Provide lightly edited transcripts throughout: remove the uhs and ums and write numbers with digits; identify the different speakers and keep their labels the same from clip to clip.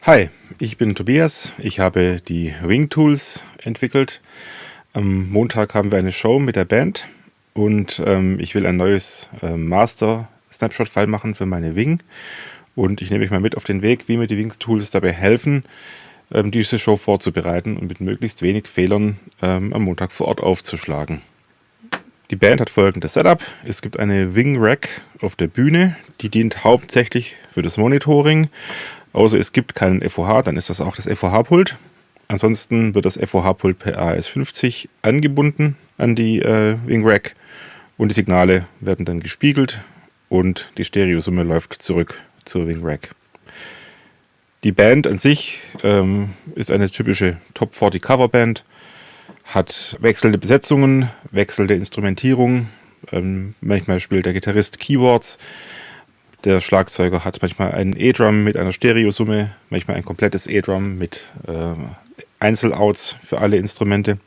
Speaker 1: Hi, ich bin Tobias. Ich habe die Wing Tools entwickelt. Am Montag haben wir eine Show mit der Band und ich will ein neues Master-Snapshot-File machen für meine Wing. Und ich nehme euch mal mit auf den Weg, wie mir die Wing Tools dabei helfen, diese Show vorzubereiten und mit möglichst wenig Fehlern am Montag vor Ort aufzuschlagen. Die Band hat folgendes Setup. Es gibt eine Wing Rack auf der Bühne, die dient hauptsächlich für das Monitoring. Außer es gibt keinen FOH, dann ist das auch das FOH-Pult. Ansonsten wird das FOH-Pult per AS50 angebunden an die Wing Rack und die Signale werden dann gespiegelt und die Stereosumme läuft zurück zur Wing Rack. Die Band an sich ist eine typische Top 40 Coverband, hat wechselnde Besetzungen, wechselnde Instrumentierung. Manchmal spielt der Gitarrist Keyboards. Der Schlagzeuger hat manchmal einen E-Drum mit einer Stereosumme, manchmal ein komplettes E-Drum mit Einzelouts für alle Instrumente.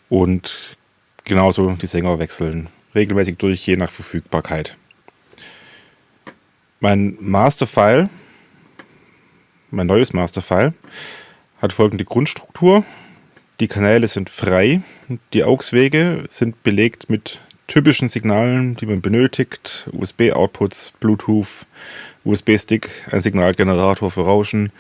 Speaker 1: Und genauso die Sänger wechseln regelmäßig durch, je nach Verfügbarkeit. Mein neues Masterfile, hat folgende Grundstruktur. Die Kanäle sind frei, die AUX-Wege sind belegt mit typischen Signalen, die man benötigt: USB-Outputs, Bluetooth, USB-Stick, ein Signalgenerator für Rauschen,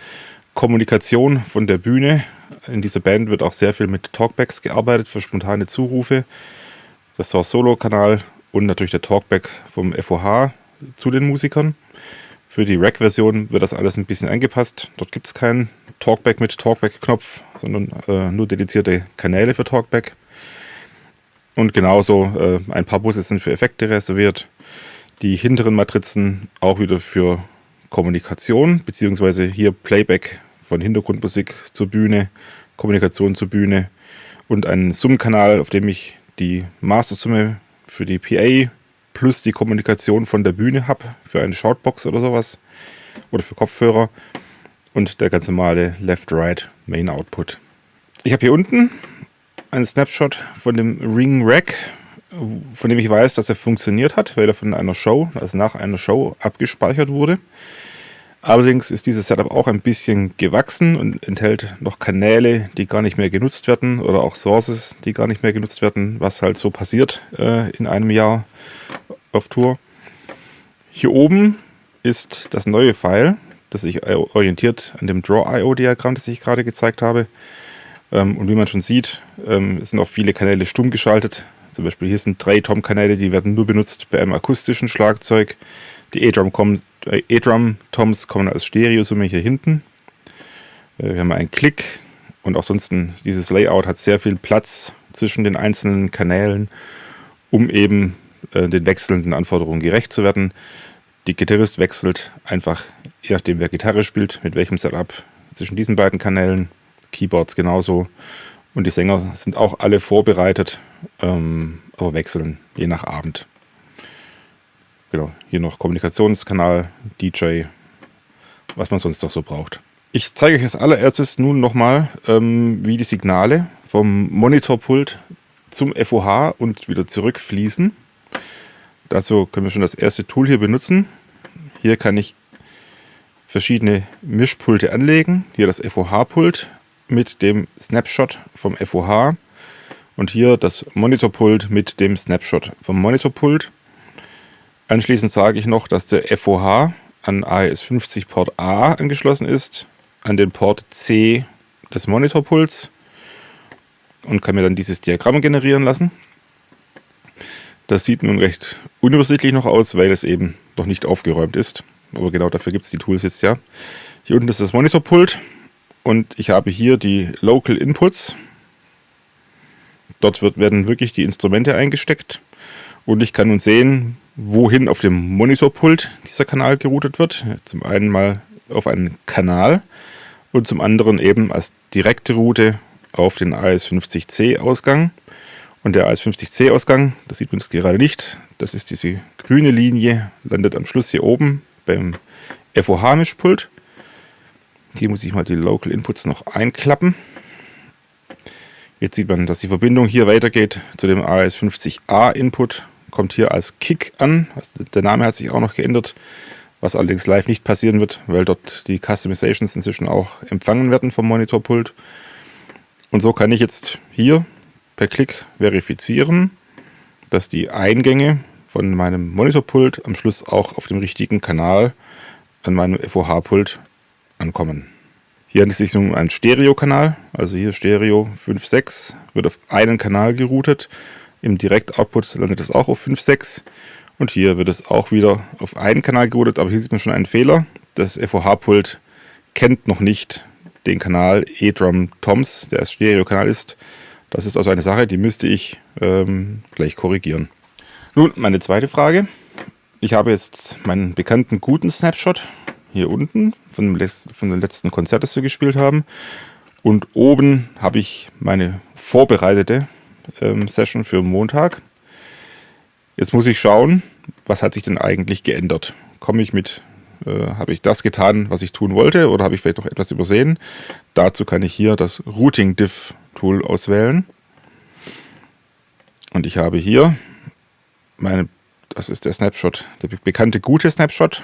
Speaker 1: Kommunikation von der Bühne. In dieser Band wird auch sehr viel mit Talkbacks gearbeitet für spontane Zurufe. Das Source Solo-Kanal und natürlich der Talkback vom FOH zu den Musikern. Für die Rack-Version wird das alles ein bisschen angepasst. Dort gibt es keinen Talkback mit Talkback-Knopf, sondern nur dedizierte Kanäle für Talkback. Und genauso ein paar Busse sind für Effekte reserviert. Die hinteren Matrizen auch wieder für Kommunikation, beziehungsweise hier Playback von Hintergrundmusik zur Bühne, Kommunikation zur Bühne und einen Summkanal, auf dem ich die Mastersumme für die PA plus die Kommunikation von der Bühne habe, für eine Shoutbox oder sowas oder für Kopfhörer und der ganz normale Left-Right-Main-Output. Ich habe hier unten einen Snapshot von dem Ring Rack, von dem ich weiß, dass er funktioniert hat, weil er von einer Show, also nach einer Show, abgespeichert wurde. Allerdings ist dieses Setup auch ein bisschen gewachsen und enthält noch Kanäle, die gar nicht mehr genutzt werden oder auch Sources, die gar nicht mehr genutzt werden, was halt so passiert in einem Jahr auf Tour. Hier oben ist das neue File, das sich orientiert an dem Draw.io-Diagramm, das ich gerade gezeigt habe. Und wie man schon sieht, sind auch viele Kanäle stumm geschaltet. Zum Beispiel hier sind 3 Tom-Kanäle, die werden nur benutzt bei einem akustischen Schlagzeug. Die E-Drum-Toms kommen als Stereosumme hier hinten. Wir haben einen Klick und auch sonst dieses Layout hat sehr viel Platz zwischen den einzelnen Kanälen, um eben den wechselnden Anforderungen gerecht zu werden. Die Gitarrist wechselt einfach, je nachdem wer Gitarre spielt, mit welchem Setup zwischen diesen beiden Kanälen. Keyboards genauso. Und die Sänger sind auch alle vorbereitet, aber wechseln je nach Abend. Genau, hier noch Kommunikationskanal, DJ, was man sonst noch so braucht. Ich zeige euch als allererstes nun nochmal, wie die Signale vom Monitorpult zum FOH und wieder zurückfließen. Dazu können wir schon das erste Tool hier benutzen. Hier kann ich verschiedene Mischpulte anlegen. Hier das FOH-Pult mit dem Snapshot vom FOH und hier das Monitorpult mit dem Snapshot vom Monitorpult. Anschließend sage ich noch, dass der FOH an AES50 Port A angeschlossen ist, an den Port C des Monitorpults und kann mir dann dieses Diagramm generieren lassen. Das sieht nun recht unübersichtlich noch aus, weil es eben noch nicht aufgeräumt ist. Aber genau dafür gibt es die Tools jetzt ja. Hier unten ist das Monitorpult. Und ich habe hier die Local Inputs. Dort werden wirklich die Instrumente eingesteckt. Und ich kann nun sehen, wohin auf dem Monitorpult dieser Kanal geroutet wird. Zum einen mal auf einen Kanal und zum anderen eben als direkte Route auf den AS50C-Ausgang. Und der AS50C-Ausgang, das sieht man jetzt gerade nicht, das ist diese grüne Linie, landet am Schluss hier oben beim FOH-Mischpult. Hier muss ich mal die Local Inputs noch einklappen. Jetzt sieht man, dass die Verbindung hier weitergeht zu dem AS50A Input. Kommt hier als Kick an. Also der Name hat sich auch noch geändert, was allerdings live nicht passieren wird, weil dort die Customizations inzwischen auch empfangen werden vom Monitorpult. Und so kann ich jetzt hier per Klick verifizieren, dass die Eingänge von meinem Monitorpult am Schluss auch auf dem richtigen Kanal an meinem FOH-Pult ankommen. Hier handelt es sich um einen Stereo-Kanal, also hier Stereo 5.6 wird auf einen Kanal geroutet. Im Direct-Output landet es auch auf 5.6 und hier wird es auch wieder auf einen Kanal geroutet, aber hier sieht man schon einen Fehler. Das FOH-Pult kennt noch nicht den Kanal eDrum Toms, der als Stereo-Kanal ist. Das ist also eine Sache, die müsste ich gleich korrigieren. Nun, meine zweite Frage. Ich habe jetzt meinen bekannten guten Snapshot hier unten von dem letzten Konzert, das wir gespielt haben. Und oben habe ich meine vorbereitete Session für Montag. Jetzt muss ich schauen, was hat sich denn eigentlich geändert? Habe ich das getan, was ich tun wollte, oder habe ich vielleicht noch etwas übersehen? Dazu kann ich hier das Routing Diff Tool auswählen. Und ich habe hier das ist der Snapshot, der bekannte gute Snapshot.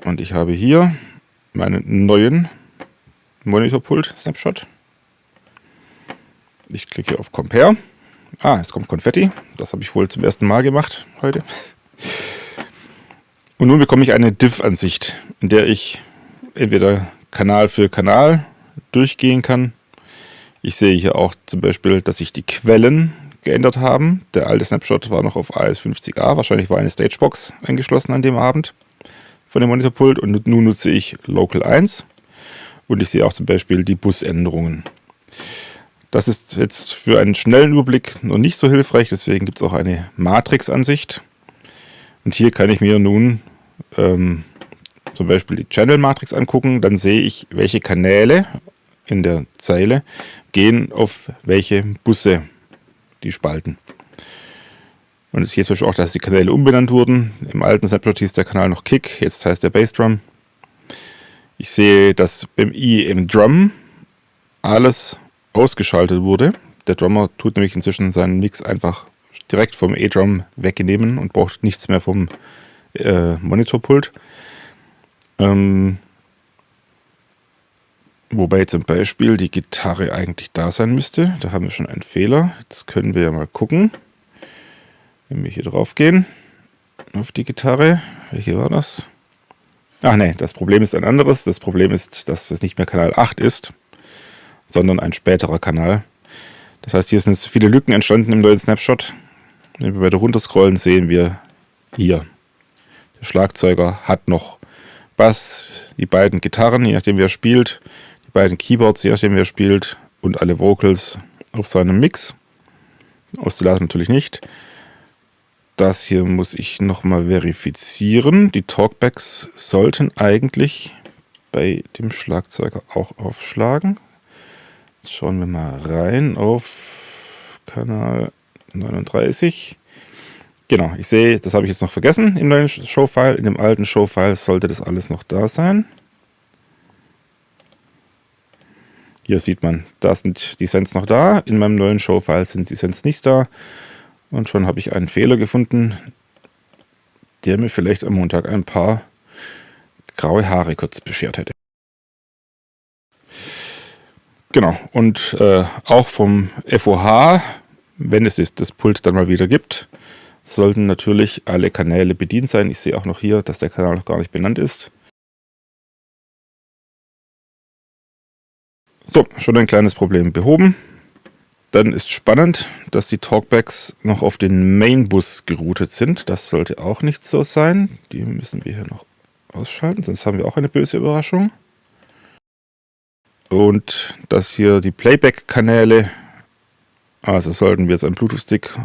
Speaker 1: Und ich habe hier meinen neuen Monitorpult Snapshot. Ich klicke auf Compare. Es kommt Konfetti. Das habe ich wohl zum ersten Mal gemacht heute. Und nun bekomme ich eine Diff-Ansicht, in der ich entweder Kanal für Kanal durchgehen kann. Ich sehe hier auch zum Beispiel, dass sich die Quellen geändert haben. Der alte Snapshot war noch auf AS50A. Wahrscheinlich war eine Stagebox eingeschlossen an dem Abend von dem Monitorpult. Und nun nutze ich Local 1. Und ich sehe auch zum Beispiel die Busänderungen. Das ist jetzt für einen schnellen Überblick noch nicht so hilfreich. Deswegen gibt es auch eine Matrix-Ansicht. Und hier kann ich mir nun zum Beispiel die Channel-Matrix angucken. Dann sehe ich, welche Kanäle in der Zeile gehen auf welche Busse, die Spalten. Und es ist hier zum Beispiel auch, dass die Kanäle umbenannt wurden. Im alten Snapshot hieß der Kanal noch Kick, jetzt heißt der Bassdrum. Ich sehe, dass beim im Drum alles ausgeschaltet wurde. Der Drummer tut nämlich inzwischen seinen Mix einfach direkt vom eDrum wegnehmen und braucht nichts mehr vom Monitorpult. Wobei zum Beispiel die Gitarre eigentlich da sein müsste. Da haben wir schon einen Fehler. Jetzt können wir ja mal gucken. Wenn wir hier drauf gehen, auf die Gitarre. Welche war das? Ne, das Problem ist ein anderes. Das Problem ist, dass es nicht mehr Kanal 8 ist, sondern ein späterer Kanal. Das heißt, hier sind jetzt viele Lücken entstanden im neuen Snapshot. Wenn wir weiter runterscrollen, sehen wir hier. Der Schlagzeuger hat noch Bass, die beiden Gitarren, je nachdem wer spielt, die beiden Keyboards, je nachdem wer spielt, und alle Vocals auf seinem Mix. Oszillator natürlich nicht. Das hier muss ich nochmal verifizieren. Die Talkbacks sollten eigentlich bei dem Schlagzeuger auch aufschlagen. Jetzt schauen wir mal rein auf Kanal 39. Genau, ich sehe, das habe ich jetzt noch vergessen im neuen Show-File. In dem alten Show-File sollte das alles noch da sein. Hier sieht man, da sind die Sends noch da. In meinem neuen Show-File sind die Sends nicht da. Und schon habe ich einen Fehler gefunden, der mir vielleicht am Montag ein paar graue Haare kurz beschert hätte. Genau, und auch vom FOH, wenn es das Pult dann mal wieder gibt, sollten natürlich alle Kanäle bedient sein. Ich sehe auch noch hier, dass der Kanal noch gar nicht benannt ist. So, schon ein kleines Problem behoben. Dann ist spannend, dass die Talkbacks noch auf den Mainbus geroutet sind. Das sollte auch nicht so sein. Die müssen wir hier noch ausschalten, sonst haben wir auch eine böse Überraschung. Und dass hier die Playback-Kanäle, also sollten wir jetzt einen Bluetooth-Stick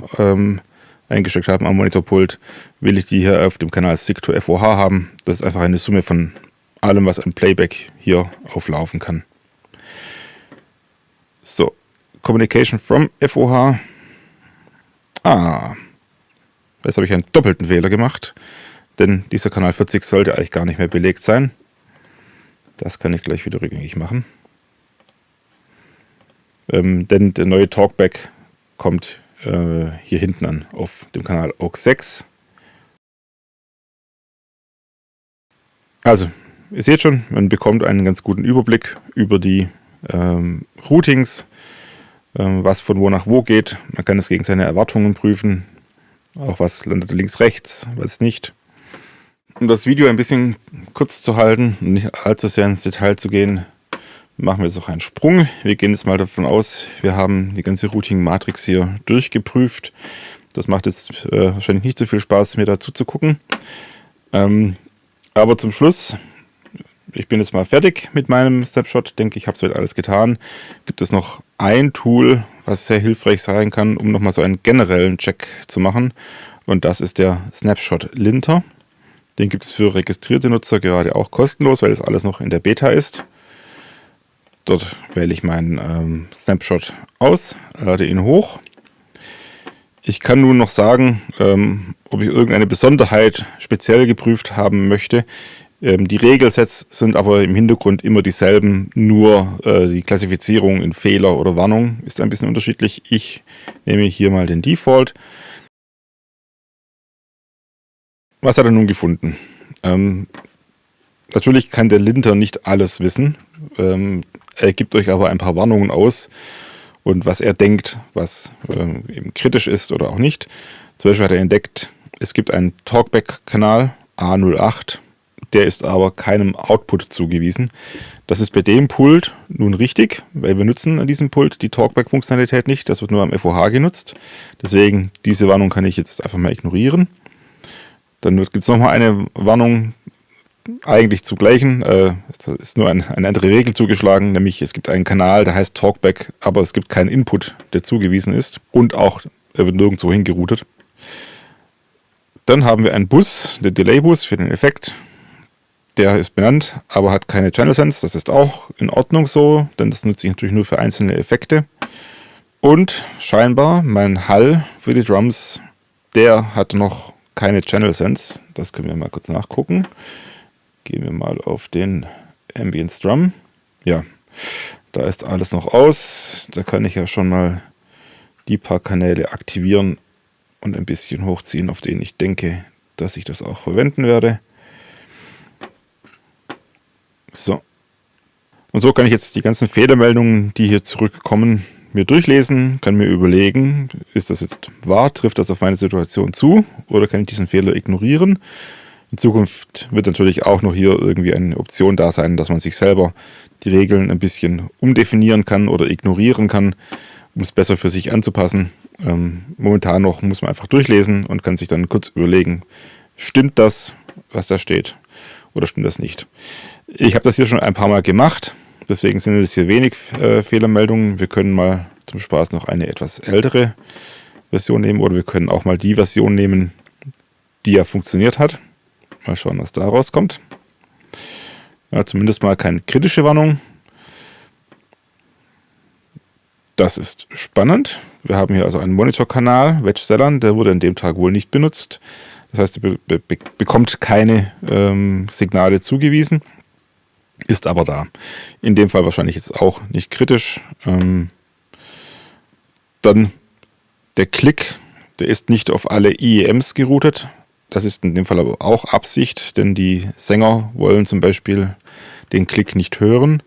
Speaker 1: eingesteckt haben am Monitorpult, will ich die hier auf dem Kanal Stick to FOH haben. Das ist einfach eine Summe von allem, was an Playback hier auflaufen kann. So, Communication from FOH. Jetzt habe ich einen doppelten Fehler gemacht, denn dieser Kanal 40 sollte eigentlich gar nicht mehr belegt sein. Das kann ich gleich wieder rückgängig machen. Denn der neue Talkback kommt hier hinten an, auf dem Kanal AUX 6. Also, ihr seht schon, man bekommt einen ganz guten Überblick über die Routings, was von wo nach wo geht. Man kann es gegen seine Erwartungen prüfen, auch was landet links, rechts, was nicht. Um das Video ein bisschen kurz zu halten und nicht allzu sehr ins Detail zu gehen, machen wir jetzt noch einen Sprung. Wir gehen jetzt mal davon aus, wir haben die ganze Routing-Matrix hier durchgeprüft. Das macht jetzt wahrscheinlich nicht so viel Spaß, mir dazu zu gucken. Aber zum Schluss, ich bin jetzt mal fertig mit meinem Snapshot, denke ich, habe soweit alles getan. Gibt es noch ein Tool, was sehr hilfreich sein kann, um nochmal so einen generellen Check zu machen. Und das ist der Snapshot Linter. Den gibt es für registrierte Nutzer gerade auch kostenlos, weil das alles noch in der Beta ist. Dort wähle ich meinen Snapshot aus, lade ihn hoch. Ich kann nun noch sagen, ob ich irgendeine Besonderheit speziell geprüft haben möchte. Die Regelsets sind aber im Hintergrund immer dieselben, nur die Klassifizierung in Fehler oder Warnung ist ein bisschen unterschiedlich. Ich nehme hier mal den Default. Was hat er nun gefunden? Natürlich kann der Linter nicht alles wissen. Er gibt euch aber ein paar Warnungen aus und was er denkt, was eben kritisch ist oder auch nicht. Zum Beispiel hat er entdeckt, es gibt einen Talkback-Kanal A08, der ist aber keinem Output zugewiesen. Das ist bei dem Pult nun richtig, weil wir nutzen an diesem Pult die Talkback-Funktionalität nicht. Das wird nur am FOH genutzt. Deswegen, diese Warnung kann ich jetzt einfach mal ignorieren. Dann gibt es nochmal eine Warnung, eigentlich zu gleichen. Es ist nur eine andere Regel zugeschlagen, nämlich es gibt einen Kanal, der heißt Talkback, aber es gibt keinen Input, der zugewiesen ist. Und auch, er wird nirgendwo hingeroutet. Dann haben wir einen Bus, den Delay-Bus für den Effekt. Der ist benannt, aber hat keine Channel Sense. Das ist auch in Ordnung so, denn das nutze ich natürlich nur für einzelne Effekte. Und scheinbar mein Hall für die Drums, der hat noch keine Channel Sense. Das können wir mal kurz nachgucken. Gehen wir mal auf den Ambience Drum. Ja, da ist alles noch aus. Da kann ich ja schon mal die paar Kanäle aktivieren und ein bisschen hochziehen, auf denen ich denke, dass ich das auch verwenden werde. So. Und so kann ich jetzt die ganzen Fehlermeldungen, die hier zurückkommen, mir durchlesen, kann mir überlegen, ist das jetzt wahr, trifft das auf meine Situation zu oder kann ich diesen Fehler ignorieren? In Zukunft wird natürlich auch noch hier irgendwie eine Option da sein, dass man sich selber die Regeln ein bisschen umdefinieren kann oder ignorieren kann, um es besser für sich anzupassen. Momentan noch muss man einfach durchlesen und kann sich dann kurz überlegen, stimmt das, was da steht, oder stimmt das nicht? Ich habe das hier schon ein paar Mal gemacht, deswegen sind es hier wenig Fehlermeldungen. Wir können mal zum Spaß noch eine etwas ältere Version nehmen oder wir können auch mal die Version nehmen, die ja funktioniert hat. Mal schauen, was da rauskommt. Ja, zumindest mal keine kritische Warnung. Das ist spannend. Wir haben hier also einen Monitorkanal, Wedge-Sellern, der wurde an dem Tag wohl nicht benutzt. Das heißt, er bekommt keine Signale zugewiesen, ist aber da. In dem Fall wahrscheinlich jetzt auch nicht kritisch. Dann der Klick, der ist nicht auf alle IEMs geroutet. Das ist in dem Fall aber auch Absicht, denn die Sänger wollen zum Beispiel den Klick nicht hören.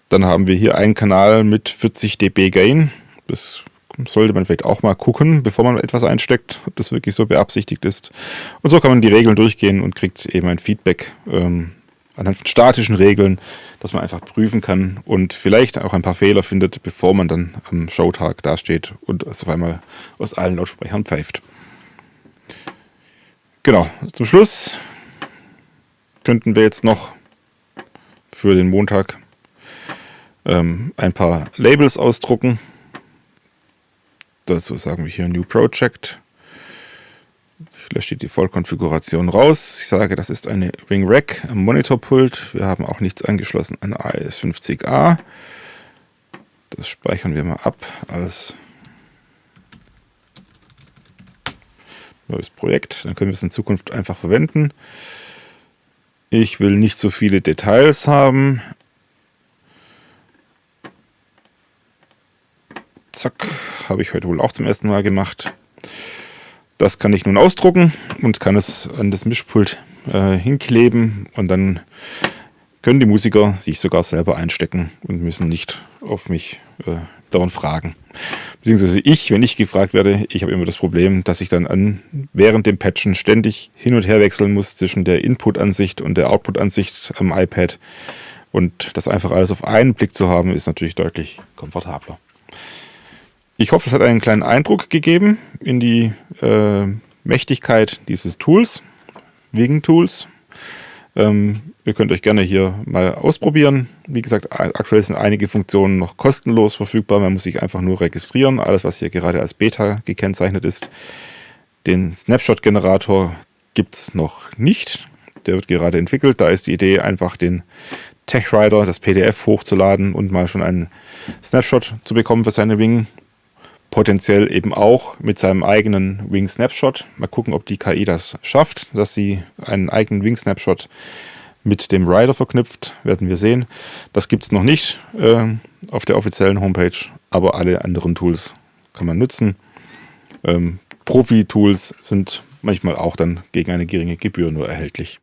Speaker 1: Dann haben wir hier einen Kanal mit 40 dB Gain. Das sollte man vielleicht auch mal gucken, bevor man etwas einsteckt, ob das wirklich so beabsichtigt ist. Und so kann man die Regeln durchgehen und kriegt eben ein Feedback anhand von statischen Regeln, dass man einfach prüfen kann und vielleicht auch ein paar Fehler findet, bevor man dann am Showtag dasteht und es auf einmal aus allen Lautsprechern pfeift. Genau, zum Schluss könnten wir jetzt noch für den Montag ein paar Labels ausdrucken. Dazu sagen wir hier New Project. Ich lösche die Vollkonfiguration raus. Ich sage, das ist eine Ring Rack am Monitorpult. Wir haben auch nichts angeschlossen an AES50A. Das speichern wir mal ab als neues Projekt. Dann können wir es in Zukunft einfach verwenden. Ich will nicht so viele Details haben. Zack, habe ich heute wohl auch zum ersten Mal gemacht. Das kann ich nun ausdrucken und kann es an das Mischpult hinkleben und dann können die Musiker sich sogar selber einstecken und müssen nicht auf mich dauernd fragen. Beziehungsweise wenn ich gefragt werde, ich habe immer das Problem, dass ich dann während dem Patchen ständig hin und her wechseln muss zwischen der Input-Ansicht und der Output-Ansicht am iPad. Und das einfach alles auf einen Blick zu haben, ist natürlich deutlich komfortabler. Ich hoffe, es hat einen kleinen Eindruck gegeben in die Mächtigkeit dieses Tools, Wing Tools. Ihr könnt euch gerne hier mal ausprobieren. Wie gesagt, aktuell sind einige Funktionen noch kostenlos verfügbar. Man muss sich einfach nur registrieren. Alles, was hier gerade als Beta gekennzeichnet ist. Den Snapshot-Generator gibt es noch nicht. Der wird gerade entwickelt. Da ist die Idee, einfach den TechWriter, das PDF hochzuladen und mal schon einen Snapshot zu bekommen für seine Wing. Potenziell eben auch mit seinem eigenen Wing Snapshot. Mal gucken, ob die KI das schafft, dass sie einen eigenen Wing Snapshot mit dem Rider verknüpft. Werden wir sehen. Das gibt es noch nicht auf der offiziellen Homepage, aber alle anderen Tools kann man nutzen. Profi-Tools sind manchmal auch dann gegen eine geringe Gebühr nur erhältlich.